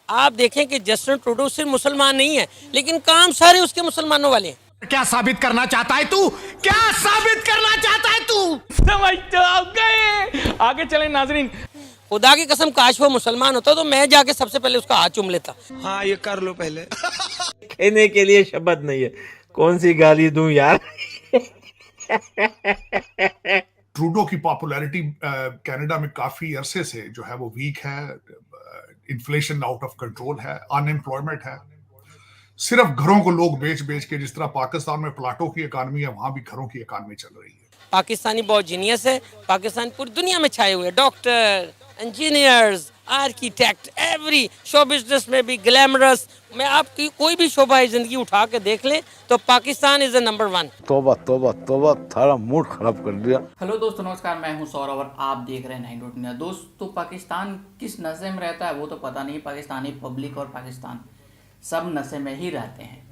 आप देखें कि जस्टिन ट्रूडो सिर्फ मुसलमान नहीं है, लेकिन काम सारे उसके मुसलमानों वाले हैं। क्या साबित करना चाहता है तू? क्या साबित करना चाहता है तू? समझ तो आ गए। आगे चले नाजरीन। खुदा की कसम, काश वो मुसलमान होता तो मैं जाके सबसे पहले उसका हाथ चूम लेता। हाँ ये कर लो पहले। कहने के लिए शब्द नहीं है, कौन सी गाली दूं यार। ट्रूडो की पॉपुलैरिटी कनाडा में काफी अरसे से जो है वो वीक है। इन्फ्लेशन आउट ऑफ कंट्रोल है, अनएम्प्लॉयमेंट है। सिर्फ घरों को लोग बेच बेच के, जिस तरह पाकिस्तान में प्लाटों की इकानमी है, वहां भी घरों की इकानमी चल रही है। पाकिस्तानी बहुत जीनियस है। पाकिस्तान पूरी दुनिया में छाए हुए हैं, doctor, engineers, architect, every show business में भी ग्लैमरस। मैं आपकी कोई भी शोबा जिंदगी उठा के देख लें तो पाकिस्तान इज द नंबर 1। तोबा तोबा तोबा, थारा मूड खराब कर दिया। हेलो दोस्तों, नमस्कार। मैं हूं सौरभ और आप देख रहे हैं 9 इंडिया। दोस्तों, पाकिस्तान किस नशे में रहता है वो तो पता नहीं। पाकिस्तानी पब्लिक और पाकिस्तान सब नशे में ही रहते हैं।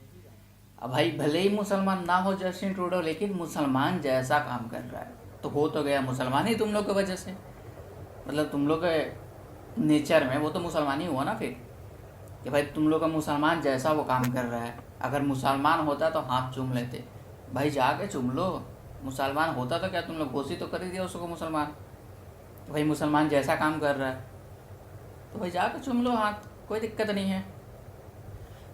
अब भाई भले ही मुसलमान ना हो जस्टिन ट्रूडो, लेकिन मुसलमान जैसा काम कर रहा है तो हो तो गया मुसलमान ही तुम लोग की वजह से। मतलब तुम लोग के नेचर में वो तो मुसलमान ही हुआ ना फिर, कि भाई तुम लोग का मुसलमान जैसा वो काम कर रहा है। अगर मुसलमान होता तो हाथ चूम लेते, भाई जाके चूम लो। मुसलमान होता तो क्या तुम लोग घोषित तो कर ही दिया उसको मुसलमान। तो भाई मुसलमान जैसा काम कर रहा है तो भाई जाके चूम लो हाथ, कोई दिक्कत नहीं है।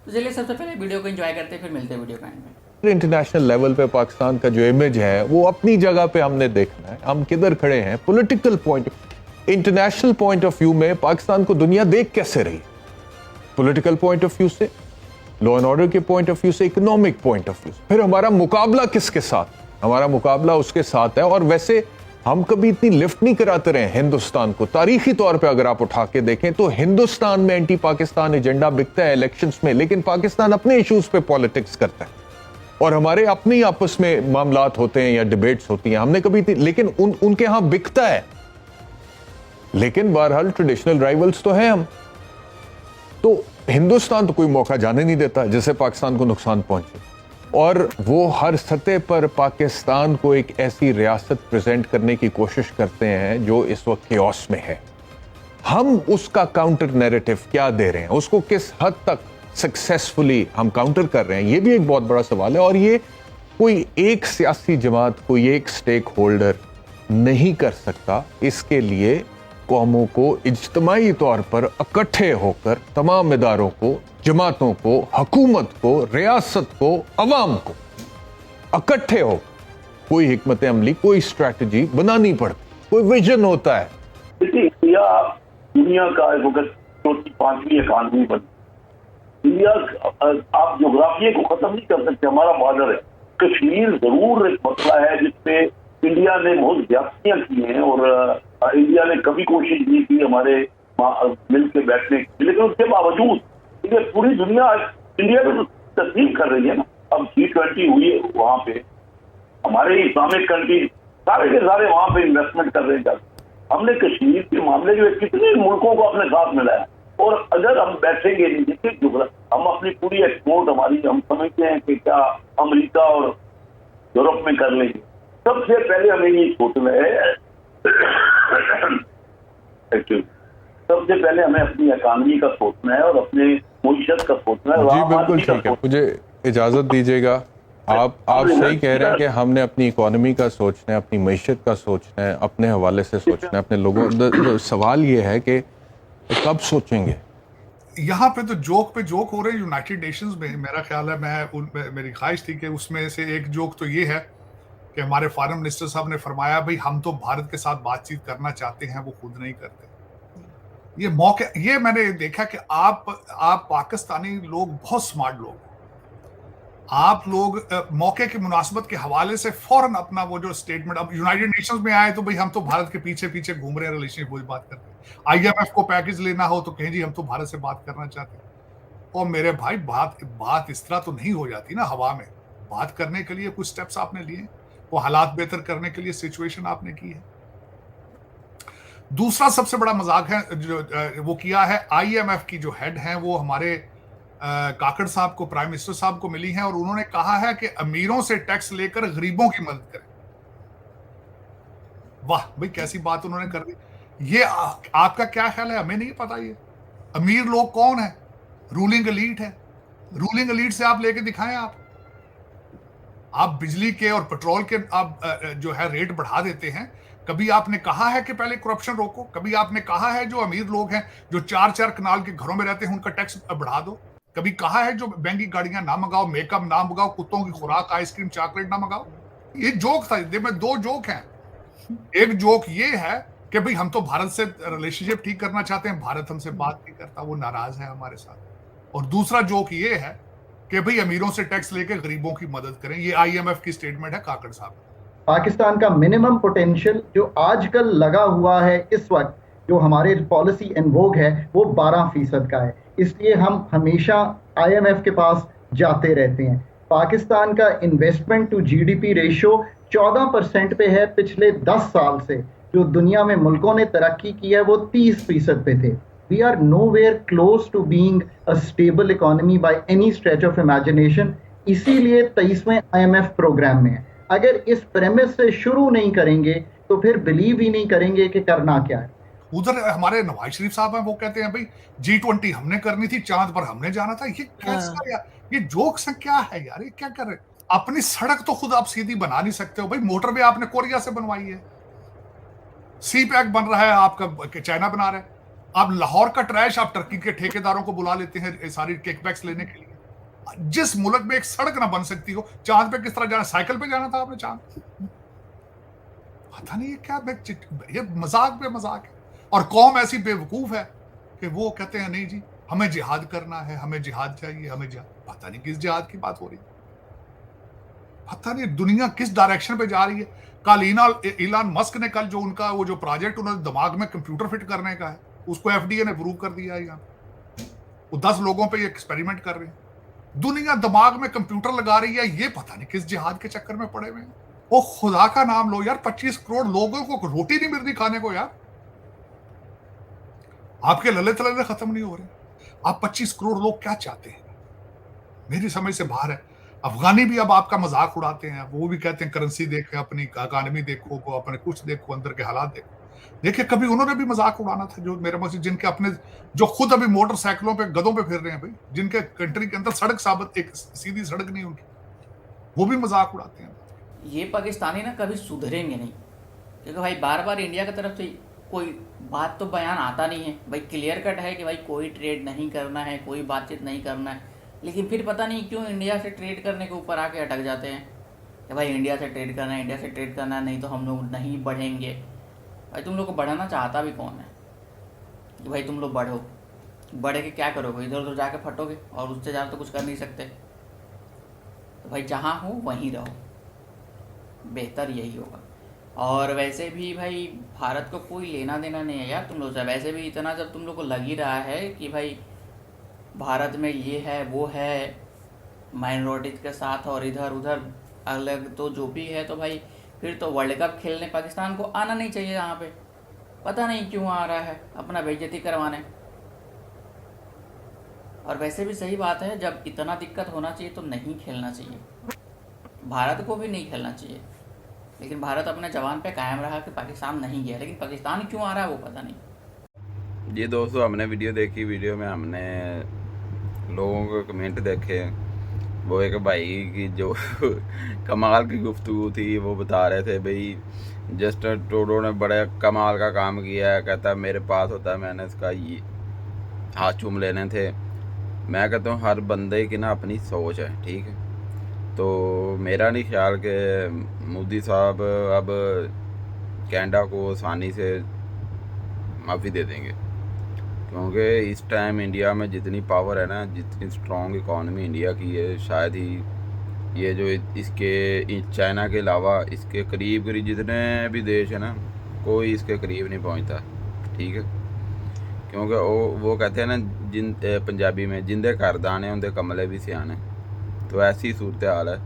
तो चलिए सबसे पहले वीडियो को एंजॉय करते हैं, फिर मिलते हैं वीडियो का एंड में। इंटरनेशनल लेवल पे पाकिस्तान का जो इमेज है वो अपनी जगह पे हमने देखना है, हम किधर खड़े हैं political point, international point of view में पाकिस्तान को दुनिया देख कैसे रही। पॉलिटिकल पॉइंट ऑफ व्यू से, लॉ एंड ऑर्डर के पॉइंट ऑफ व्यू से, इकोनॉमिक पॉइंट ऑफ व्यू से, फिर हमारा मुकाबला किसके साथ? हमारा मुकाबला उसके साथ है। और वैसे हम कभी इतनी लिफ्ट नहीं कराते रहे हिंदुस्तान को। तारीखी तौर पे अगर आप उठा के देखें तो हिंदुस्तान में एंटी पाकिस्तान एजेंडा बिकता है इलेक्शंस में, लेकिन पाकिस्तान अपने इश्यूज पे पॉलिटिक्स करता है और हमारे अपने ही आपस में मामलात होते हैं या डिबेट्स होती हैं। हमने कभी लेकिन उनके यहां बिकता है। लेकिन बहरहाल ट्रेडिशनल राइवल्स तो हैं हम। तो हिंदुस्तान तो कोई मौका जाने नहीं देता जिससे पाकिस्तान को नुकसान पहुंचे, और वो हर सतह पर पाकिस्तान को एक ऐसी रियासत प्रेजेंट करने की कोशिश करते हैं जो इस वक्त केओस में है। हम उसका काउंटर नैरेटिव क्या दे रहे हैं, उसको किस हद तक सक्सेसफुली हम काउंटर कर रहे हैं, ये भी एक बहुत बड़ा सवाल है। और ये कोई एक सियासी जमात, कोई एक स्टेक होल्डर नहीं कर सकता। इसके लिए कौमों को इज्तिमाई तौर पर इकट्ठे होकर, तमाम इदारों को, जमातों को, हुकूमत को, रियासत को, अवाम को इकट्ठे हो कोई हिकमत अमली, कोई स्ट्रैटेजी बनानी पड़ती, कोई विजन होता है। देखिए, इंडिया दुनिया का इस वक्त चौथी पांचवी इकानमी बन। इंडिया, आप जोग्राफिया को खत्म नहीं कर सकते। हमारा बॉर्डर है। कश्मीर जरूर एक मसला है जिसपे इंडिया ने बहुत ज्यादतियां की हैं और इंडिया ने कभी कोशिश नहीं की हमारे मिल के बैठने की, लेकिन उसके बावजूद पूरी दुनिया इंडिया को तस्लीम कर रही है ना। अब G20 हुई है, वहां पे हमारे इस्लामिक कंट्री सारे के सारे वहां पे इन्वेस्टमेंट कर रहे हैं। हमने कश्मीर के मामले में कितने मुल्कों को अपने साथ मिलाया, और अगर हम बैठेंगे नहीं, देखिए हम अपनी पूरी एक्सपोर्ट हमारी, हम समझते हैं कि क्या अमेरिका और यूरोप में कर लेंगे। सबसे पहले हमें ये सोचना है सबसे पहले हमें अपनी इकानमी का सोचना है और अपने मुईशत का सोचना है। जी बिल्कुल ठीक है, मुझे इजाजत दीजिएगा। आप सही कह रहे हैं कि हमने अपनी इकोनॉमी का सोचना है, अपनी मईशत का सोचना है, अपने हवाले से सोचना है, अपने लोगों। सवाल ये है कि कब सोचेंगे। यहाँ पे तो जोक पे जोक हो रहे हैं यूनाइटेड नेशंस में। मेरा ख्याल है, मेरी ख्वाहिश थी कि उसमें से एक जोक तो ये है कि हमारे फॉरेन मिनिस्टर साहब ने फरमाया, भाई हम तो भारत के साथ बातचीत करना चाहते हैं, वो खुद नहीं करते। ये मौके, ये मैंने देखा कि आप पाकिस्तानी लोग बहुत स्मार्ट लोग हैं। आप लोग मौके की मुनासबत के हवाले से फौरन अपना वो जो स्टेटमेंट, अब यूनाइटेड नेशंस में आए तो भाई हम तो भारत के पीछे पीछे घूम रहे हैं, रिलेशनशिप वो बात करते हैं। IMF को पैकेज लेना हो तो कहें जी हम तो भारत से बात करना चाहते हैं। और मेरे भाई, बात इस तरह तो नहीं हो जाती ना हवा में। बात करने के लिए कुछ स्टेप्स आपने लिए, वो हालात बेहतर करने के लिए सिचुएशन आपने की है। दूसरा सबसे बड़ा मजाक है जो वो किया है, IMF की जो हेड हैं वो हमारे काकड़ साहब को, प्राइम मिनिस्टर साहब को मिली हैं और उन्होंने कहा है कि अमीरों से टैक्स लेकर गरीबों की मदद करें। वाह भाई, कैसी बात उन्होंने कर दी। ये आपका क्या ख्याल है? हमें नहीं पता ये। अमीर लोग कौन है? रूलिंग एलीट है। रूलिंग एलीट से आप लेके दिखाएं। आप बिजली के और पेट्रोल के आप जो है रेट बढ़ा देते हैं। कभी आपने कहा है कि पहले करप्शन रोको? कभी आपने कहा है जो अमीर लोग हैं जो 4-4 कनाल के घरों में रहते हैं उनका टैक्स बढ़ा दो? कभी कहा है जो महंगी गाड़ियां ना मंगाओ, मेकअप ना मंगाओ, कुत्तों की खुराक, आइसक्रीम, चॉकलेट ना मंगाओ? ये जोक था। में 2 जोक हैं। एक जोक ये है कि भाई हम तो भारत से रिलेशनशिप ठीक करना चाहते हैं, भारत हमसे बात नहीं करता, वो नाराज है हमारे साथ। और दूसरा जोक ये है कि भाई अमीरों से टैक्स लेके गरीबों की मदद करें। ये IMF की स्टेटमेंट है काकड़ साहब। पाकिस्तान का मिनिमम पोटेंशियल जो आजकल लगा हुआ है इस वक्त, जो हमारे पॉलिसी एनवोग है, वो 12% का है। इसलिए हम हमेशा IMF के पास जाते रहते हैं। पाकिस्तान का इन्वेस्टमेंट टू GDP रेशियो 14% पे है पिछले 10 साल से। जो दुनिया में मुल्कों ने तरक्की की है वो 30% पे थे। We are nowhere close to being a stable economy by any stretch of imagination। इसीलिए 23वें IMF प्रोग्राम में है। अगर इस प्रेमिस से शुरू नहीं करेंगे तो फिर बिलीव ही नहीं करेंगे कि करना क्या है। उधर हमारे नवाज शरीफ साहब हैं, वो कहते हैं भाई G20 हमने करनी थी, चांद पर हमने जाना था। ये कैसा यार, ये जोक्स हैं क्या है यार, ये क्या कर रहे? अपनी सड़क तो खुद आप सीधी बना नहीं सकते हो भाई। मोटरवे आपने कोरिया से बनवाई है। सी पैक बन रहा है आपका, चाइना बना रहा है। आप लाहौर का ट्रैश आप टर्की के ठेकेदारों को बुला लेते हैं सारी किकबैक्स लेने के लिए। जिस मुल्क में एक सड़क ना बन सकती हो, चांद पे किस तरह जाना? साइकिल पे जाना था आपने चांद? पता नहीं ये क्या, ये मजाक पे मजाक है। और कौम ऐसी बेवकूफ है कि वो कहते हैं नहीं जी हमें जिहाद करना है, हमें जिहाद चाहिए, हमें जिहाद। पता नहीं किस जिहाद की बात हो रही है, पता नहीं दुनिया किस डायरेक्शन पे जा रही है। कल इलान मस्क ने कल जो उनका वो जो प्रोजेक्ट उन्होंने दिमाग में कंप्यूटर फिट करने का है, उसको FDA ने अप्रूव कर दिया है। यहाँ वो 10 लोगों पे ये एक्सपेरिमेंट कर रहे हैं। दुनिया दिमाग में कंप्यूटर लगा रही है, ये पता नहीं किस जिहाद के चक्कर में पड़े हुए हैं। वो खुदा का नाम लो यार, 25 करोड़ लोगों को रोटी नहीं मिल रही खाने को यार। आपके लले तले खत्म नहीं हो रहे। आप 25 करोड़ लोग क्या चाहते हैं? मेरी समझ से बाहर है। अफगानी भी अब आपका मजाक उड़ाते हैं। वो भी कहते हैं करेंसी देखें, अपनी इकानमी देखो, अपने कुछ देखो, अंदर के हालात देखो। देखिए कभी उन्होंने भी मजाक उड़ाना था, जो मेरे मस्जिद जिनके अपने जो खुद अभी मोटरसाइकिलों पे गधों पे फिर रहे हैं भाई, जिनके कंट्री के अंदर सड़क साबित एक सीधी सड़क नहीं उनकी, वो भी मजाक उड़ाते हैं। ये पाकिस्तानी ना कभी सुधरेंगे नहीं, क्योंकि भाई बार बार इंडिया की तरफ से कोई बात तो बयान आता नहीं है। भाई क्लियर कट है कि भाई कोई ट्रेड नहीं करना है, कोई बातचीत नहीं करना है, लेकिन फिर पता नहीं क्यों इंडिया से ट्रेड करने के ऊपर आके अटक जाते हैं कि भाई इंडिया से ट्रेड करना है, इंडिया से ट्रेड करना है, नहीं तो हम लोग नहीं बढ़ेंगे। भाई तुम लोग को बढ़ाना चाहता भी कौन है कि भाई तुम लोग बढ़ो? बढ़ के क्या करोगे? इधर उधर जाके फटोगे और उससे ज़्यादा तो कुछ कर नहीं सकते। तो भाई जहाँ हो वहीं रहो, बेहतर यही होगा। और वैसे भी भाई भारत को कोई लेना देना नहीं है यार तुम लोग से। वैसे भी इतना जब तुम लोग को लग ही रहा है कि भाई भारत में ये है वो है माइनॉरिटीज़ के साथ और इधर उधर अलग तो जो भी है, तो भाई फिर तो वर्ल्ड कप खेलने पाकिस्तान को आना नहीं चाहिए यहाँ पे। पता नहीं क्यों आ रहा है अपना बेइज्जती करवाने। और वैसे भी सही बात है, जब इतना दिक्कत होना चाहिए तो नहीं खेलना चाहिए, भारत को भी नहीं खेलना चाहिए। लेकिन भारत अपने जवान पे कायम रहा कि पाकिस्तान नहीं गया, लेकिन पाकिस्तान क्यों आ रहा है वो पता नहीं। ये दोस्तों हमने वीडियो देखी, वीडियो में हमने लोगों के कमेंट देखे। वो एक भाई की जो कमाल की गुफ्तगू थी, वो बता रहे थे भाई जस्टिन ट्रूडो ने बड़े कमाल का काम किया है। कहता है मेरे पास होता है मैंने इसका ये हाथ चूम लेने थे। मैं कहता हूँ हर बंदे की ना अपनी सोच है, ठीक है। तो मेरा नहीं ख्याल कि मोदी साहब अब कनाडा को आसानी से माफ़ी दे देंगे, क्योंकि इस टाइम इंडिया में जितनी पावर है ना, जितनी स्ट्रॉन्ग इकॉनमी इंडिया की है, शायद ही ये जो इसके चाइना के अलावा इसके करीब करीब जितने भी देश है ना, कोई इसके करीब नहीं पहुंचता, ठीक है। क्योंकि वो कहते हैं ना पंजाबी में जिंदे घर दाने उनके कमले भी सियाने। तो ऐसी सूरत हाल है,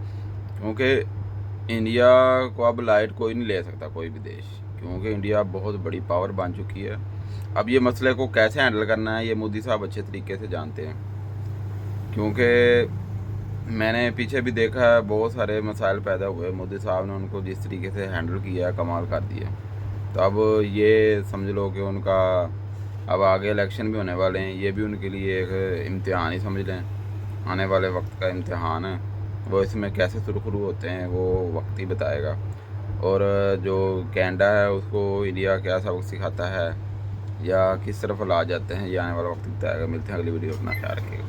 क्योंकि इंडिया को अब लाइट कोई नहीं ले सकता, कोई भी देश, क्योंकि इंडिया बहुत बड़ी पावर बन चुकी है। अब ये मसले को कैसे हैंडल करना है ये मोदी साहब अच्छे तरीके से जानते हैं, क्योंकि मैंने पीछे भी देखा है बहुत सारे मसाइल पैदा हुए, मोदी साहब ने उनको जिस तरीके से हैंडल किया कमाल कर दिया। तो अब ये समझ लो कि उनका अब आगे इलेक्शन भी होने वाले हैं, ये भी उनके लिए एक इम्तिहान ही समझ लें, आने वाले वक्त का इम्तिहान है। वो इसमें कैसे सुरखरू होते हैं वो वक्त ही बताएगा। और जो कनाडा है उसको इंडिया क्या सबक सिखाता है या किस तरफ ला जाते हैं, ये आने वाला वक्त बताएगा। मिलते हैं अगली वीडियो, अपना ख्याल रखिएगा।